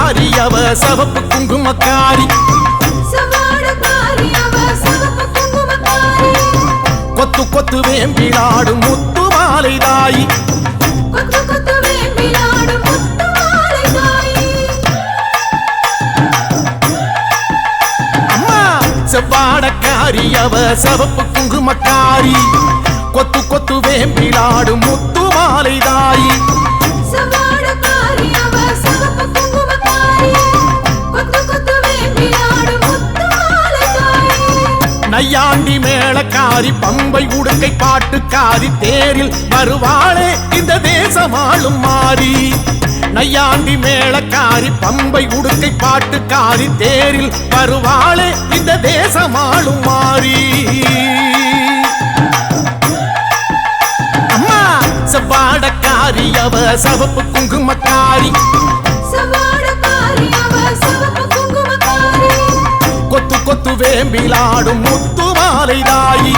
சவாடக்காரி அவ சவப்பு குங்குமக்காரி கொத்து கொத்து வேம்பிலாடும் முத்து மாலை தாயி அம்மா சவாடக்காரி அவ சவப்பு குங்குமக்காரி கொத்து கொத்து வேம்பிலாடும் முத்து மாலை தாயி நையாண்டி மேளக்காரி பம்பை உடுக்கை பாட்டுக்காரி தேரில் வருவாளே இந்த தேசமாளும் மாறி நையாண்டி மேளக்காரி பம்பை உடுக்கை பாட்டுக்காரி தேரில் வருவாளே இந்த தேசமாளும் மாறி அம்மா சவாடக்காரி அவ சவப்பு குங்குமக்காரி கொத்து கொத்து வேம்பிலாடும் முத்து மாலை தாயி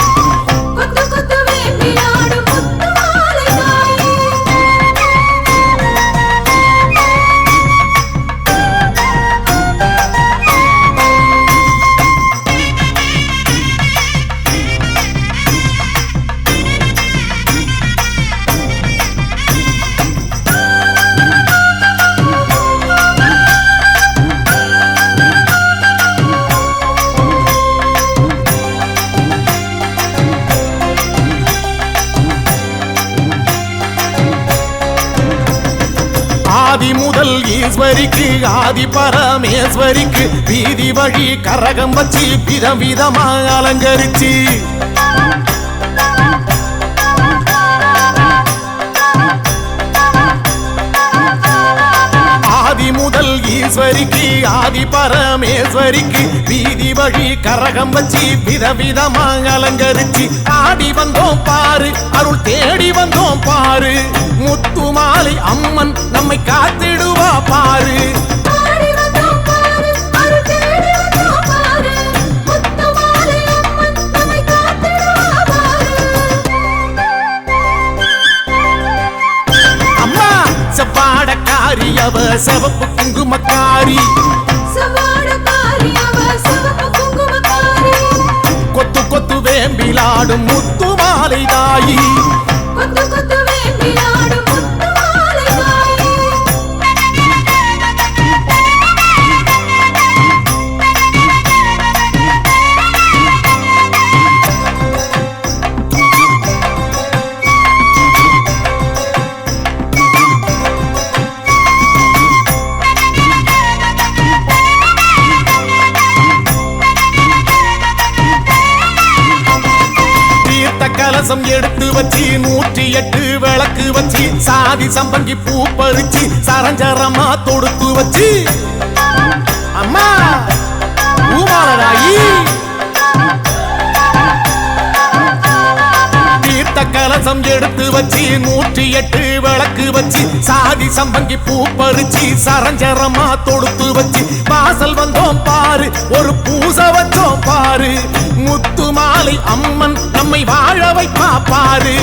ஆதி முதல் ஈஸ்வரிக்கு ஆதி பரமேஸ்வரிக்கு வீதி வழி கரகம் வச்சு விதம் விதமா அலங்கரிச்சு ஆதி முதல் ஈஸ்வரிக்கு ஆதி பரமேஸ்வரிக்கு வீதி வழி கரகம் வச்சு விதவிதமா அலங்கரிச்சு ஆடி வந்தோம் பாரு அருள் தேடி வந்தோம் பாரு முத்து மாலை அம்மன் நம்மை காத்திடுவா பாரு அம்மா சப்பாடக்காரி அவ சவப்பு குங்குமக்காரி கொத்து கொத்து வேம்பிலாடும் முத்து மாலை தாயி கலசம் எடுத்து வச்சு 108 விளக்கு வச்சு சாதி சம்பங்கி பூ பறிச்சு சரஞ்சரமா தொடுத்து வச்சு அம்மா பூமாலராயி தீர்த்த கலசம் எடுத்து வச்சு 108 விளக்கு வச்சு சாதி சம்பங்கி பூ பறிச்சு சரஞ்சரமா தொடுத்து வச்சு வாசல் வந்தோம் பாரு ஒரு பூசை வச்சோம் பாரு முத்து மாலை அம்மன் நம்மை வாழ வைப்பா பாரு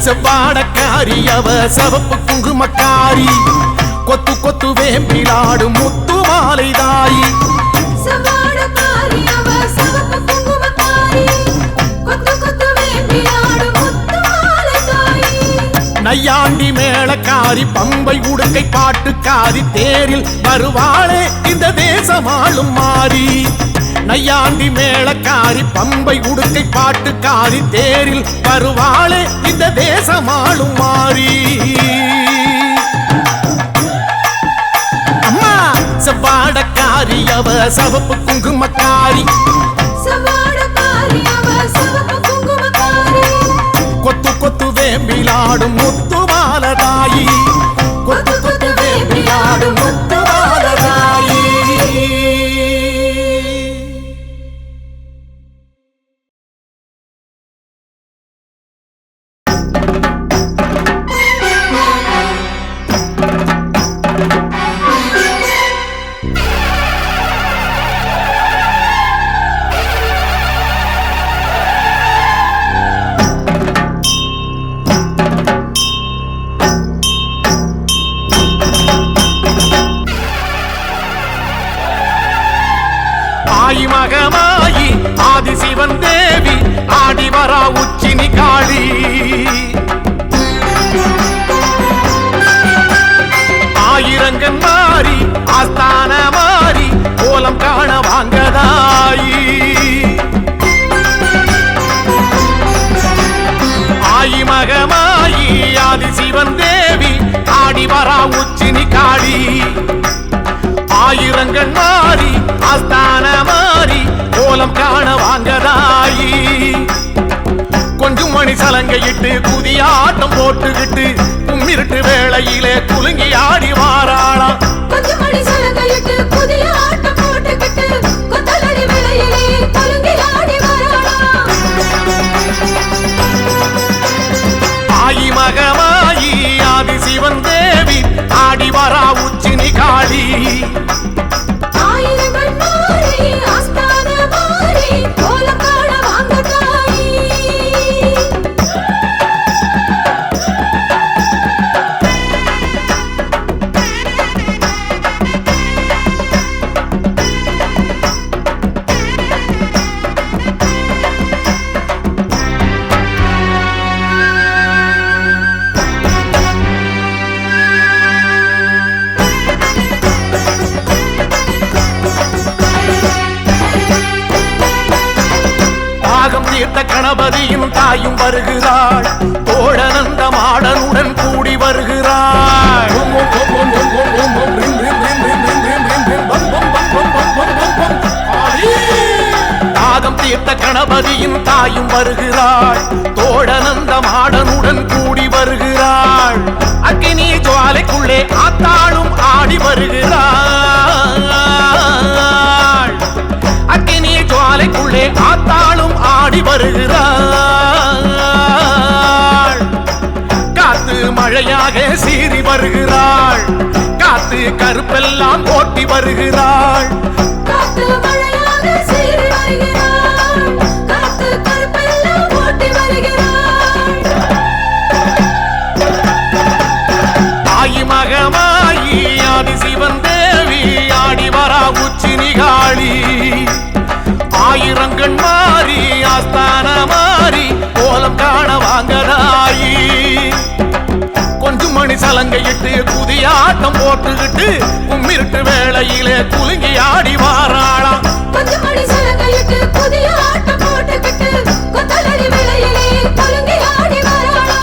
செவ்வாடக்காரி அவ சவப்பு குங்குமக்காரி கொத்து கொத்து வேம்பிலாடும் முத்து மாலை தாயி நையாண்டி மேளக்காரி பம்பை உடுக்கை பாட்டுக்காரி தேரில் வருவாளே இந்த தேசமாளும் மாறி நையாண்டி மேளக்காரி பம்பை உடுக்கை பாட்டுக்காரி தேரில் வருவாளே இந்த தேசமாளும் மாறி அம்மா சவாடக்காரி அவ சவப்பு குங்குமக்காரி கொத்து கொத்து வேம்பிலாடும் முத்து மாலை தாயி கொத்து கொத்து வேம்பிலாடும் முத்து மாலை தாயி மகமாயி ஆதி சிவன் தேவி ஆடி வரா உச்சினி காளி ஆயிரங்கள் மாறி ஆஸ்தான மாறி கோலம் காண வாங்கதாயி கொஞ்சம் மணி சலங்கையிட்டு குதியாட்டம் போட்டுக்கிட்டு கும்மிருட்டு வேளையிலே குலுங்கி ஆடி வாராளா கொஞ்சம் மணி சலங்கையிட்டு குதியாட்டம் போட்டுக்கிட்டு கொத்தலடி வேளையிலே குலுங்கி ஆடி வாராளா ஆயி மகமாயி ஆதி சிவன் தேவி ஆடி வரா உச்சினி காளி ஆயிரங்கள் மாறி ஆஸ்தான மாறி கோலம் காண வாங்கதாயி தீர்த்த கணபதியும் தாயும் வருகிறாள் தோழனந்த மாடனுடன் கூடி வருகிறாள் தாகம் தீர்த்த கணபதியும் தாயும் வருகிறாள் தோழனந்த மாடனுடன் கூடி வருகிறாள் அக்கினி ஜுவாலைக்குள்ளே ஆத்தாளும் ஆடி வருகிறாள் அக்கினி ஜுவாலைக்குள்ளே ஆத்தாளும் ஆடி வருகிறாள் காத்து மழையாக சீறி வருகிறாள் காத்து கருப்பெல்லாம் ஓட்டி வருகிறாள் காத்து மழையாக சீறி வருகிறாள் காத்து கருப்பெல்லாம் ஓட்டி வருகிறாள் ஆயி மகமாயி ஆதி சிவன் தேவி ஆடி வரா உச்சினி காளி ஆயிரங்கண் மாறி ஆஸ்தான மாறி கோலம் காண வாங்கதாயி கொஞ்சம் மணி சலங்கையிட்டு குதியாட்டம் போட்டுக்கிட்டு கும்மிருட்டு வேளையிலே குலுங்கி ஆடி வாராளா கொஞ்சம் மணி சலங்கையிட்டு குதியாட்டம் போட்டுக்கிட்டு கொத்தலடி வேளையிலே குலுங்கி ஆடி வாராளா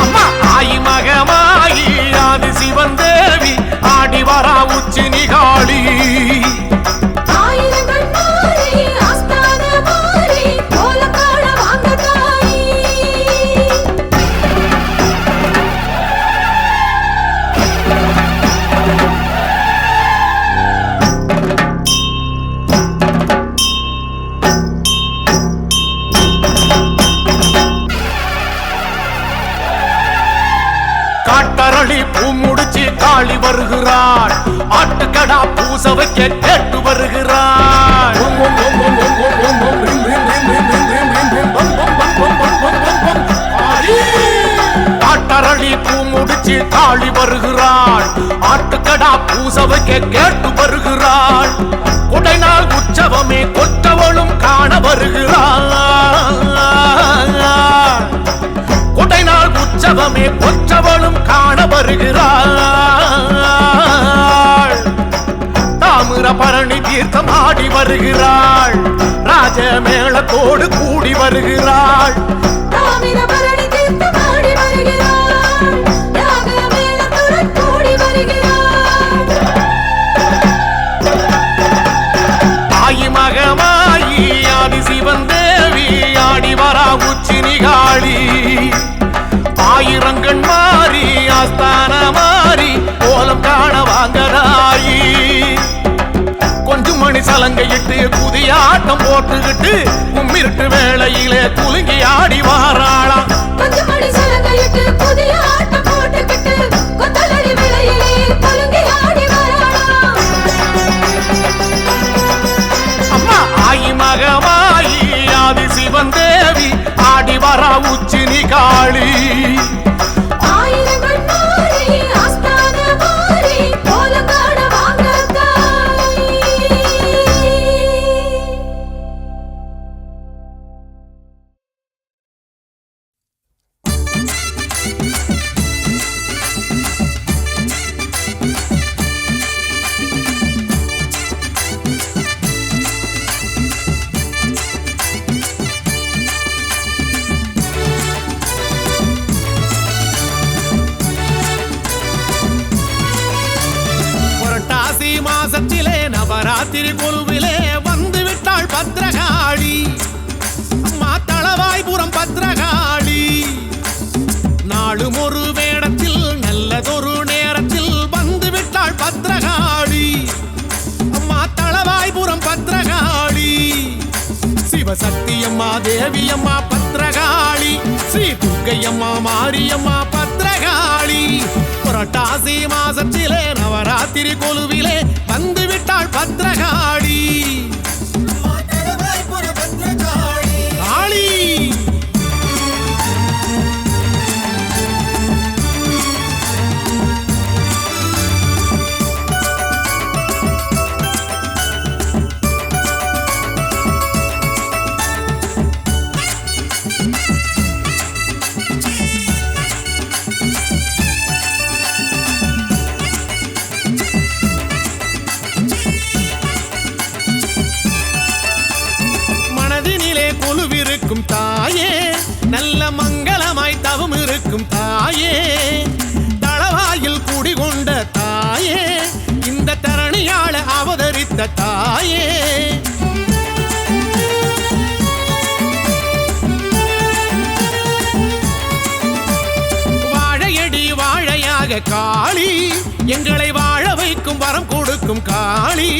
அம்மா ஆயி மகமாயி ஆதி சிவன் தேவி ஆடி வரா உச்சினி காளி ஆயிரங்கள் மாறி ஆஸ்தான மாறி கோலம் காண வாங்கதாயி காட்டரளி பூ முடிச்சு காளி வருகிறாள் ஆட்டுக்கடா பூச வைக்க கேட்டு வருகிறாள் காட்டரளி பூ முடிச்சு காளி வருகிறாள் ஆட்டுக்கடா பூச வைக்க கேட்டு வருகிறாள் கொடைநாள் உற்சவமே கொற்றவளும் காண வருகிறாள் கொடைநாள் உற்சவமே கொற்றவளும் காண வருகிறாள் தாமிர பரணி தீர்த்தம் ஆடி வருகிறாள் ராஜ மேளத்தோடு கூடி வருகிறாள் தாமிரபரணி தீர்த்தம் ஆடி வருகிறாள் ராக மேளத்துடன் கூடி வருகிறாள் ஆயி மகமாயி ஆதி சிவன் தேவி ஆடி வரா உச்சினி காளி ஆயிரங்கண் மாறி ஆஸ்தான மாறி கோலம் காண வாங்கதாயி கொஞ்சம் மணி சலங்கையிட்டு குதியாட்டம் போட்டுக்கிட்டு கும்மிருட்டு வேளையிலே குலுங்கி ஆடி வாராளா கொஞ்சம் மணி சலங்கையிட்டு குதியாட்டம் போட்டுக்கிட்டு கொத்தலடி வேளையிலே குலுங்கி ஆடி வாராளா அம்மா ஆயி மகமாயி ஆதி சிவன் தேவி ஆடி வரா உச்சினி காளி ஆயிரங்கள் மாறி ஆஸ்தான மாறி கோலம் காண வாங்கதாயி நவராத்திரி கொலுவிலே வந்து விட்டாள் பத்ரகாளி அம்மா தளவாய்புரம் பத்ரகாளி நாளும் ஒரு வேடத்தில் நல்லதொரு நேரத்தில் வந்து விட்டாள் பத்ரகாளி அம்மா தளவாய்புரம் பத்ரகாளி சிவசக்தி அம்மா தேவி அம்மா பத்ரகாளி ஸ்ரீ துர்க்கையம்மா மாரியம்மா பத்ரகாளி புரட்டாசி மாசத்திலே நவராத்திரி கொலுவிலே வந்து விட்டாள் பத்ரகாளி காளி கொலுவிருக்கும் தாயே நல்ல மங்களமாய் தவம் இருக்கும் தாயே தளவாயில் குடிகொண்ட தாயே இந்த தரணியாள அவதரித்த தாயே வாழையடி வாழையாக காளி எங்களை வாழ வைக்கும் வரம் கொடுக்கும் காளி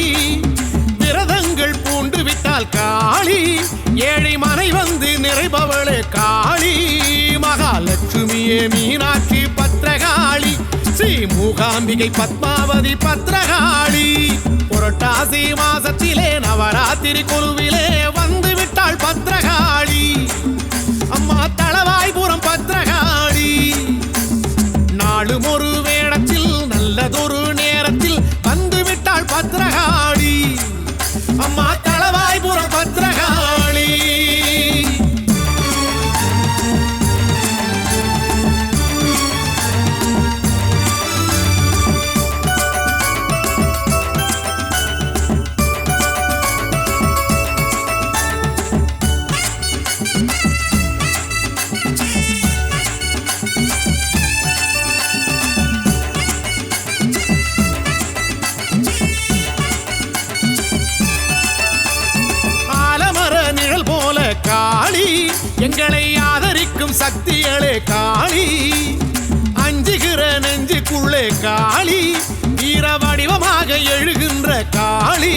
விரதங்கள் பூண்டு விட்டால் காளி ஏழை மனை வந்து நிறைபவளே காளி மகாலட்சுமியே மீனாட்சி பத்ரகாளி ஸ்ரீ மூகாம்பிகை பத்மாவதி பத்ரகாளி புரட்டாசி மாசத்திலே நவராத்திரி கொலுவிலே வந்து விட்டாள் பத்ரகாளி அம்மா தளவாய்புரம் பத்ரகாளி நாளும் ஒரு வேடத்தில் நல்லதொரு நேரத்தில் வந்து விட்டாள் பத்ரகாளி அம்மா தளவாய்புரம் பத்ரகாளி காளி எங்களை ஆதரிக்கும் சக்திகளே காளி அஞ்சுகிற நெஞ்சுக்குள்ளே காளி வீர வடிவமாக எழுகின்ற காளி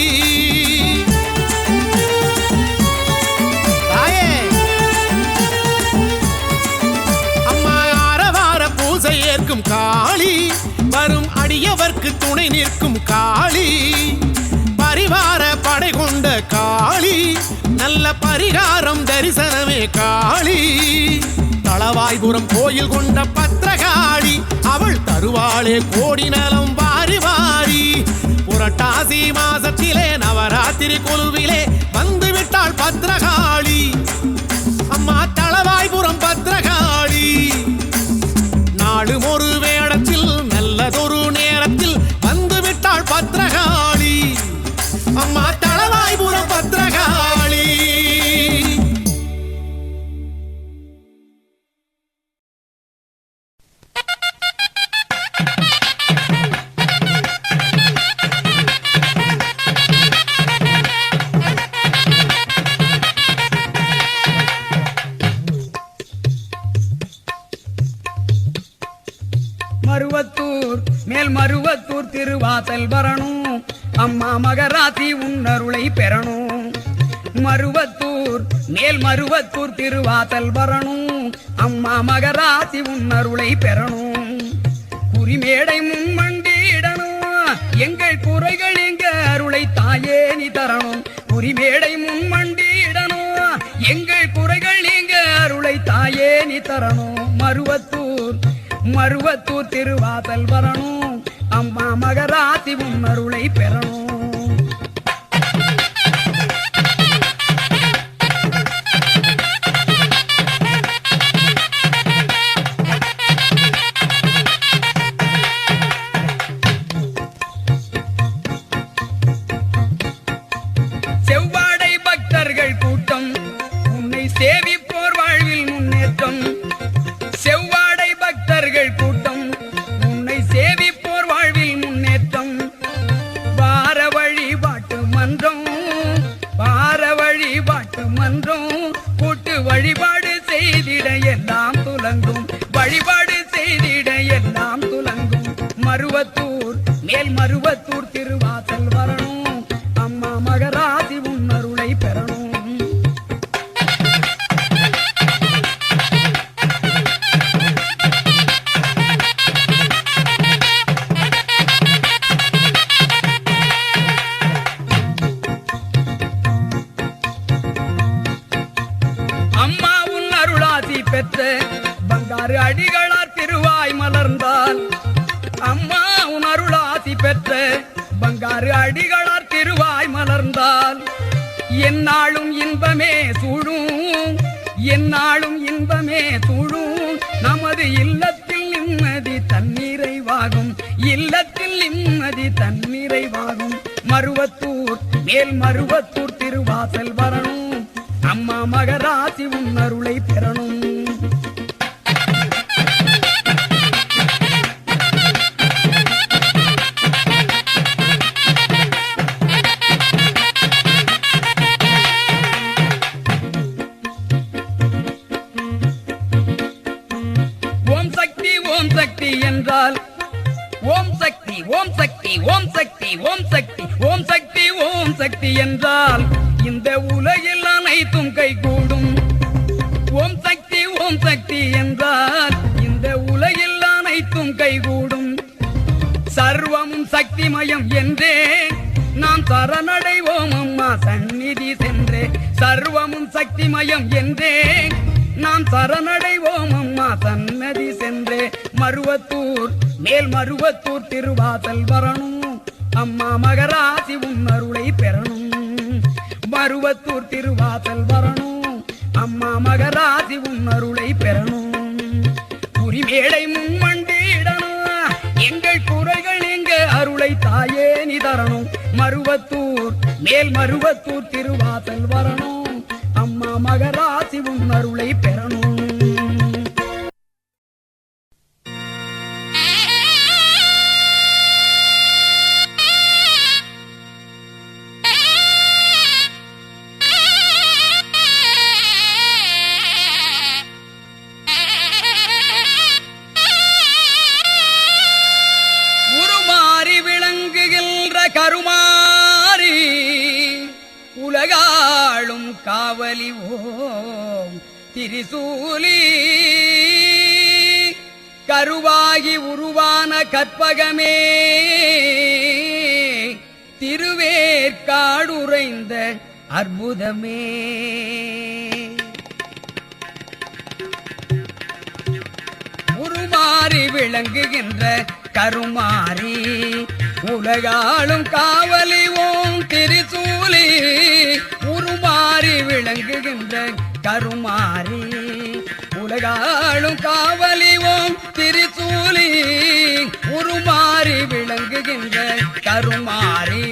அம்மா ஆரவார பூசை ஏற்கும் காளி வரும் அடியவர்க்கு துணை நிற்கும் காளி பரிவார படை கொண்ட காளி நல்ல பரிகாரம் தரிசனமே காளி தளவாய்புரம் கோயில் கொண்ட பத்ரகாளி அவள் தருவாளே கோடி நலம் வாரி வாரி புரட்டாசி மாசத்திலே நவராத்திரி கொலுவிலே வந்து விட்டாள் பத்ரகாளி அம்மா தளவாய்புரம் பத்ரகாளி நாளும் ஒரு வேடத்தில் நல்லதொரு நேரத்தில் வந்து விட்டாள் பத்ரகாளி அம்மா தளவாய்புரம் பத்ரகாளி மருவத்தூர் மேல் மருவத்தூர் திருவாசல் வரணும் அம்மா மகராத்தி உன்னருளை பெறணும் மருவத்தூர் மேல் மருவத்தூர் திருவாசல் வரணும் அம்மா மகராத்தி உன்னருளை பெறணும் குறிமேடை முன்மண்டிடணும் எங்கள் குறைகள் எங்க அருளை தாயே நீ தரணும் குறிமேடை முன்மண்டிடணும் எங்கள் குறைகள் எங்க அருளை தாயே நீ தரணும் மருவத்தூர் திருவாசல் வரணும் அம்மா மகராத்தி உன்னருளை பெறணும் செவ்வாடை பக்தர்கள் கூட்டம் உன்னை சேவிப்போர் வாழ்வில் முன்னேற்றம் செவ்வாடை பக்தர்கள் கூட்டம் உன்னை சேவிப்போர் வாழ்வில் முன்னேற்றம் வார வழிபாட்டு மன்றம் கூட்டு வழிபாடு செய்திட எல்லாம் துலங்கும், வழிபாடு செய்திட எல்லாம் துலங்கும். மருவத்தூர் மேல் மருவத்தூர் திருவாசல் வரணும், அம்மா மகராசி உன் அருளை பெறணும். அம்மா உன் அருளாசி பெற்ற பங்காரு அடிகளார் திருவாய் மலர்ந்தால், அம்மா உன் அருளாசி பெற்ற பங்காரு அடிகளார் திருவாய் மலர்ந்தால் என்னாலும் இன்பமே சூழும், என்னாலும் இன்பமே சூழும். நமது இல்லத்தில் நிம்மதி தன்னிறைவாகும், இல்லத்தில் நிம்மதி தன்னிறைவாகும். மருவத்தூர் மேல் மருவத்தூர் திருவாசல் வரணும், அம்மா மகராசி உன் அருளை பெறணும். ஓம் சக்தி ஓம் சக்தி என்றால் ஓம் சக்தி ஓம் சக்தி ஓம் சக்தி ஓம் சக்தி ஓம் சக்தி ஓம் சக்தி என்றால் இந்த உலகில் அனைத்தும் கைகூடும். ஓம் சக்தி ஓம் சக்தி என்றால் இந்த உலகில் அனைத்தும் கைகூடும். சர்வமும் சக்திமயம் என்றே நாம் சரணடைவோம் அம்மா சந்நிதி சென்றே. சர்வமும் சக்திமயம் என்றே நாம் சரணடைவோம் அம்மா சன்னதி சென்றே. மருவத்தூர் மேல் மருவத்தூர் திருவாசல் வரணும், அம்மா மகராசி உன் அருளை பெறணும். மருவத்தூர் திருவாசல் வரணும், அம்மா மகராசி உன் அருளை பெறணும். குறிமேடை முன்மண்டிடணும், எங்கள் குறைகள் எங்க அருளை தாயே நீ தரணும். மருவத்தூர் மேல் மருவத்தூர் திருவாசல் வரணும், அம்மா மகராசி உன் அருளை பெறணும். உருமாறி விளங்குகின்ற கருமாறி உலகாளும் காவலி ஓம் திரிசூலி. கருவாகி உருவான கற்பகமே திருவேற்காடுரைந்த அற்புதமே. உருமாறி விளங்குகின்ற கருமாறி உலகாளும் காவலி ஓம் திரிசூலி. உருமாறி விளங்குகின்ற கருமாறி உலகாளும் காவலி ஓம் திரிசூலி. உருமாறி விளங்குகின்ற கருமாறி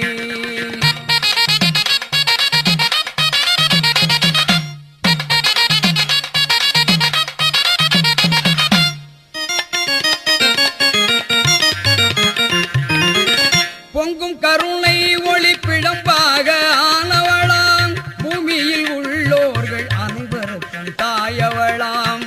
பொங்கும் கருணை ஒளி பிழம்பாக ஆனவளாம், பூமியில் உள்ளோர்கள் அனைவருக்கும் தாயவளாம்.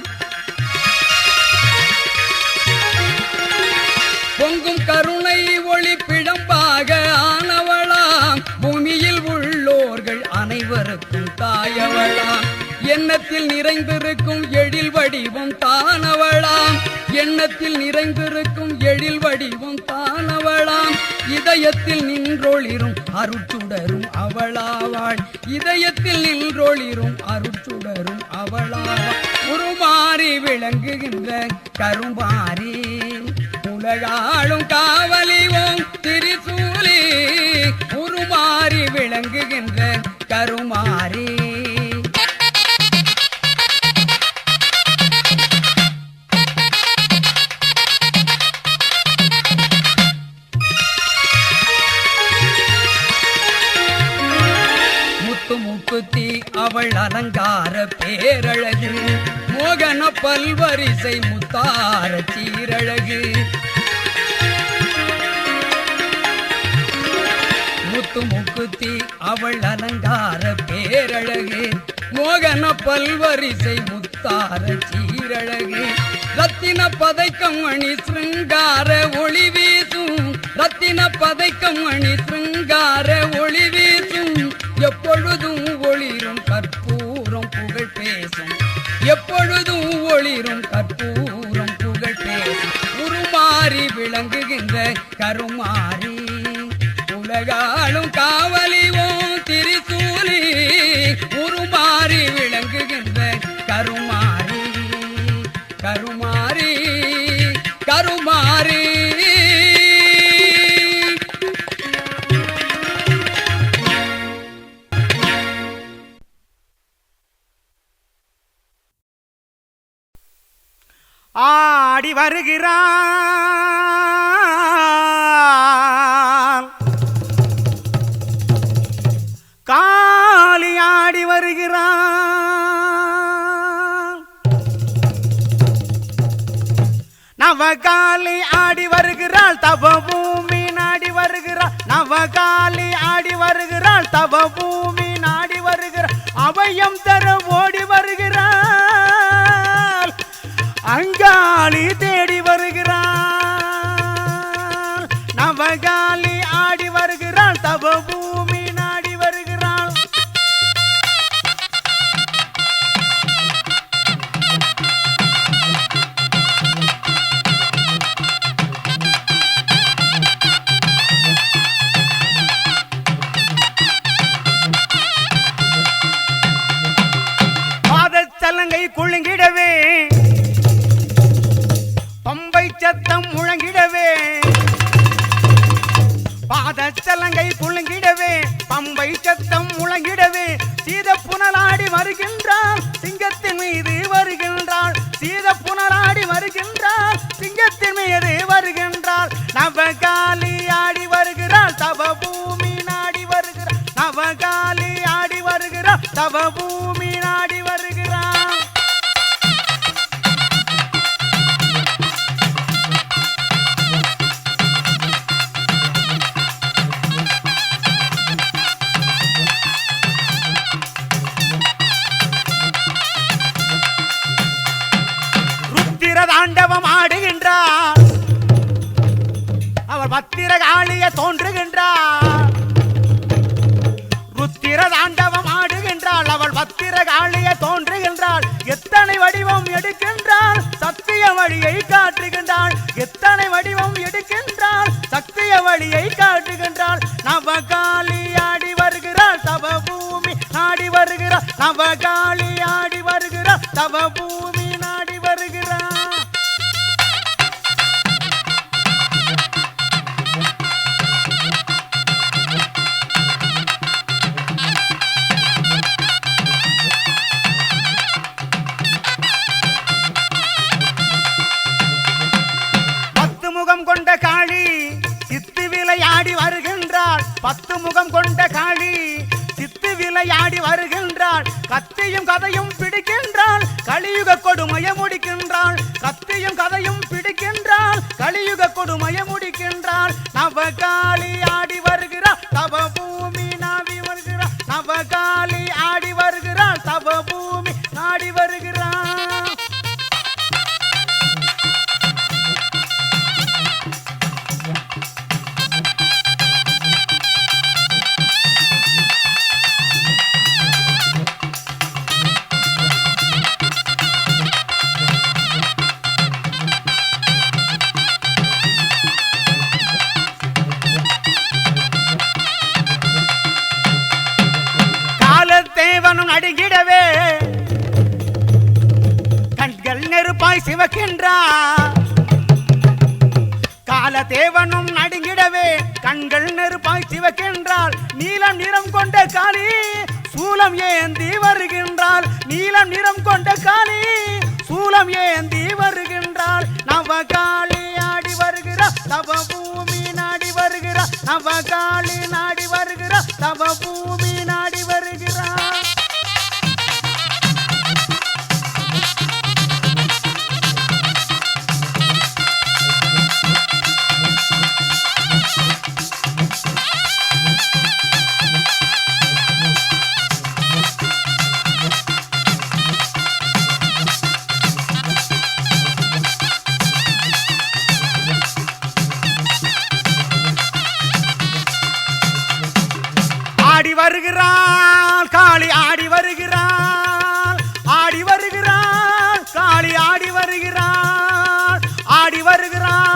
பொங்கும் கருணை ஒளி பிழம்பாக ஆனவளாம், பூமியில் உள்ளோர்கள் அனைவருக்கும் தாயவளாம். எண்ணத்தில் நிறைந்திருக்கும் எழில் வடிவம் தானவளாம், எண்ணத்தில் நிறைந்திருக்கும் எழில் வடிவம் தானவளாம். இதயத்தில் நின்றொளிரும் அருட்சுடரும் அவளாவாள், இதயத்தில் நின்றொளிரும் அருட்சுடரும் அவளாவாள். உருமாறி விளங்குகின்ற கருமாறி உலகாளும் காவலி ஓம் திரிசூலி. உருமாறி விளங்குகின்ற கருமாறி முக்குத்தி அவள் அலங்கார பேரழகு, மோகன பல்வரிசை முத்தார சீரழகு. முத்து முக்குத்தி அவள் அலங்கார பேரழகு, மோகன பல்வரிசை முத்தார சீரழகு ரத்தின பதைக்கம் அணி சிருங்கார ஒளி வீசும் ரத்தின பதைக்கம் அணி சிருங்கார ஒளி வீசும் எப்பொழுதும் ஒளிரும் கற்பூரம் புகழ் பேசும் எப்பொழுதும் ஒளிரும் கற்பூரம் புகழ் பேசும் உருமாறி விளங்குகின்ற கருமாறி உலகாலும் காவலிவோம் திரிசூலி உருமாறி விளங்குகின்ற கருமாறி கருமாறி கருமாறி ஆடி வருகிறான் காளி ஆடி வருகிறான் நவகாளி ஆடி வருகிறாள் தவ பூமி நாடி வருகிறாள் நவகாளி ஆடி வருகிறாள் தவ பூமி நாடி வருகிறாள் அபயம் தர ஓடி வருகிறாள் அங்காளி தேடி வருகிறாள் நவகாளி ஆடி வருகிறாள் தவ பூமி நாடி வருகிறாள் பாதச்சலங்கை குலுங்கிடவே பம்பை சத்தம் முழங்கிடவே பாதச்சலங்கை குலுங்கிடவே பம்பை சத்தம் முழங்கிடவே சீத புனலாடி வருகின்றாள் சிங்கத்தின் மீது வருகின்றாள் சீத புனலாடி வருகின்றாள் சிங்கத்தின் மீது வருகின்றாள் நவகாளி ஆடி வருகிறாள் தவ பூமி நாடி வருகிறாள் நவகாளி ஆடி வருகிறாள் தவ பூமி நாடி வருகிறாள் தாண்டவம் ஆடுகின்றார் அவர் பத்திரகாளிய தோன்றுகின்றார் ருத்திர தாண்டவம் ஆடுகின்றாள் அவள் பத்திரகாளிய தோன்றுகின்றாள் எத்தனை வடிவம் எடுக்கின்றாள் சத்திய வழியை காட்டுகின்றாள் எத்தனை வடிவம் எடுக்கின்றாள் சத்திய வழியை காட்டுகின்றாள் நவகாளி ஆடி வருகிறாள் தவ பூமி நாடி வருகிறாள் நவகாளி ஆடி வருகிறாள் தவ பூமி நாடி வருகிறாள் கொண்ட காளி சித்து விளையாடி வருகின்றாள் பத்து முகம் கொண்ட காளி சித்து விளையாடி வருகின்றாள் கத்தியும் கதையும் பிடிக்கின்றாள் கலியுக கொடுமைய முடிக்கின்றாள் கத்தியும் கதையும் பிடிக்கின்றாள் கலியுக கொடுமைய முடிக்கின்றாள் நவகாளி ஆடி வருகிறாள் தவ பூமி நாடி வருகிறாள் நவகாளி ஆடி வருகிறாள் தவ பூமி நாடி வருகிறாள் தேவனும் நடுங்கிடவே கண்கள் நெருப்பாய் சிவக்கின்றார் கால தேவனும் நடுங்கிடவே கண்கள் நெருப்பாய் சிவக்கின்றாள் நீலம் நிறம் கொண்ட காளி சூலம் ஏந்தி வருகின்றாள் நீலம் நிறம் கொண்ட காளி சூலம் ஏந்தி வருகின்றாள் நவகாளி ஆடி வருகிறாள் தவ பூமி நாடி வருகிறாள் நவகாளி நாடி வருகிறாள் தவ பூமி நாடி வருகிறாள் வருகிறாள் காளி ஆடி வருகிறாள் ஆடி வருகிறாள் காளி ஆடி வருகிறாள் ஆடி வருகிறாள்